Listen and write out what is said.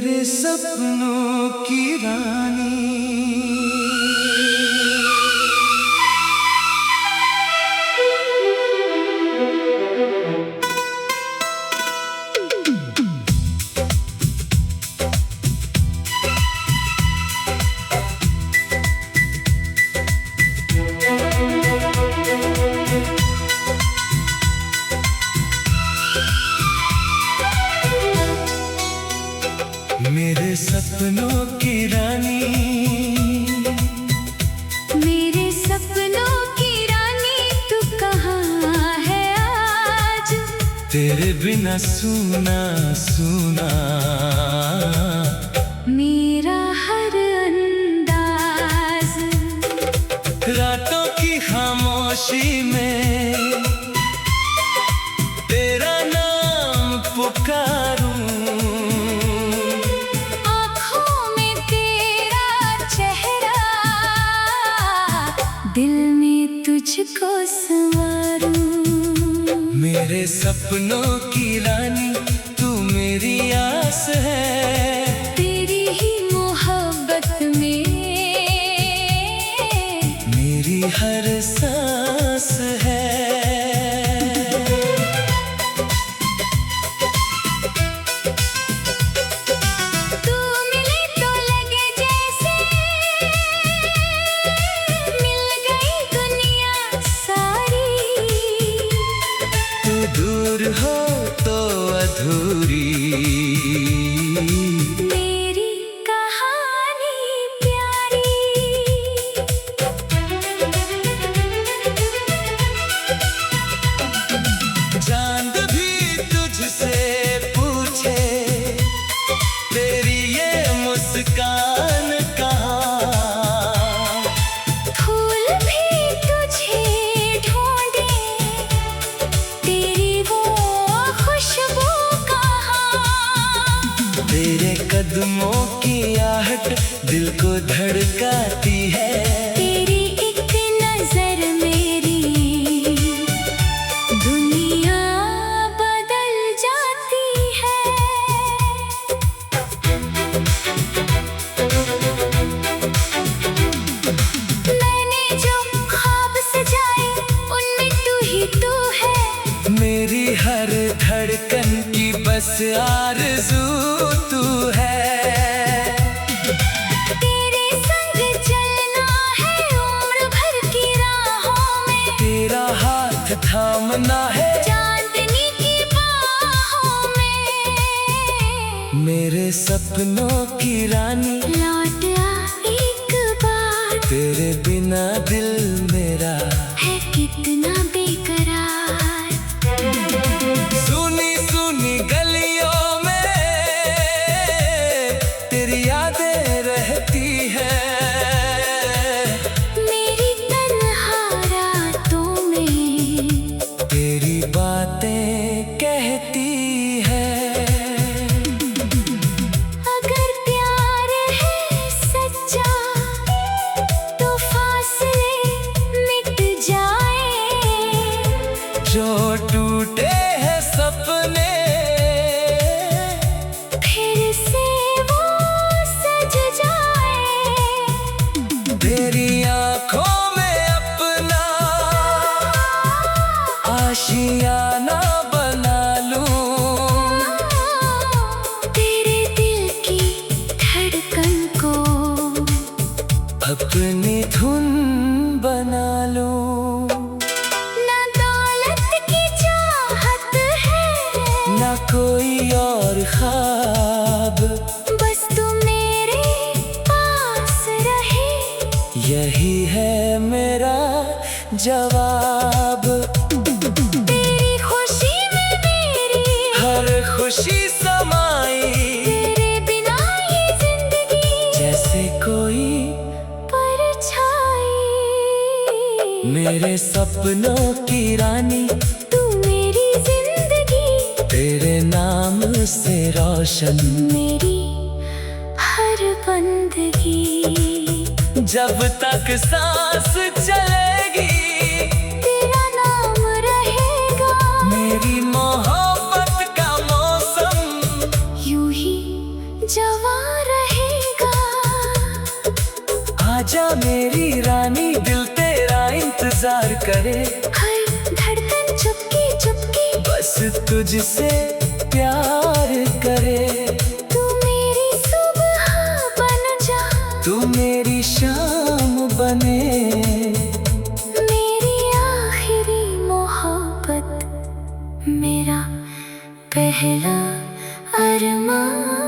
मेरे सपनों की रानी। मेरे सपनों की रानी, मेरे सपनों की रानी, तू कहाँ है आज? तेरे बिना सूना सूना मेरा हर अंदाज। रातों की खामोशी में तेरा नाम पुकारूं। दिल में तुझको संवारूं। मेरे सपनों की रानी, तू मेरी आस है। तेरी ही मोहब्बत में मेरी हर सांस है। दूर हो तो अधूरी मेरी कहानी प्यारी। चांद भी तुझसे पूछे, तेरी ये मुस्कान कहाँ। फूल भी तुझे ढूंढे, तेरे कदमों की आहट दिल को धड़काती है। तेरी एक नजर मेरी दुनिया बदल जाती है। मैंने जो ख्वाब सजाए उनमें तू ही तू है। मेरी हर धड़कन की बस आरज़ू तू है। तेरे संग चलना है उम्र भर की राहों में। तेरा हाथ थामना है चांदनी की बाहों में। मेरे सपनों की रानी, लौट आ एक बार। तेरे बिना दिल मेरा है कितना बेकरार। सुनी सुनी गलियों में तेरी यादें रहती है। मेरी तन्हा रातों में तेरी बातें कहती है। अगर प्यार है सच्चा तो फासले मिट जाए। जो टूटे हैं सपने फिर से वो सज जाए। तेरी आंखों में अपना आशियाना बना लूं। तेरे दिल की धड़कन को अपनी धुन बना लूं। ना दौलत की चाहत है, ना कोई और ख्वाब, बस तू मेरे पास रहे। यही है मेरा जवाब। तेरी खुशी में मेरी हर खुशी समाई, तेरे बिना ये जिंदगी जैसे कोई परछाई। मेरे सपनों की रानी, तू मेरी जिंदगी, तेरे नाम से रोशन मेरी हर बंदगी। जब तक सांस चलेगी तेरा नाम रहेगा। मेरी मोहब्बत का मौसम यूं ही जवां रहेगा। आजा मेरी रानी, दिल तेरा इंतजार करे। हर धड़कन चुपकी चुपकी बस तुझसे प्यार करे। तू मेरी सुबह बन जा, तू मेरी शाम बने। मेरी आखिरी मोहब्बत, मेरा पहला अरमान।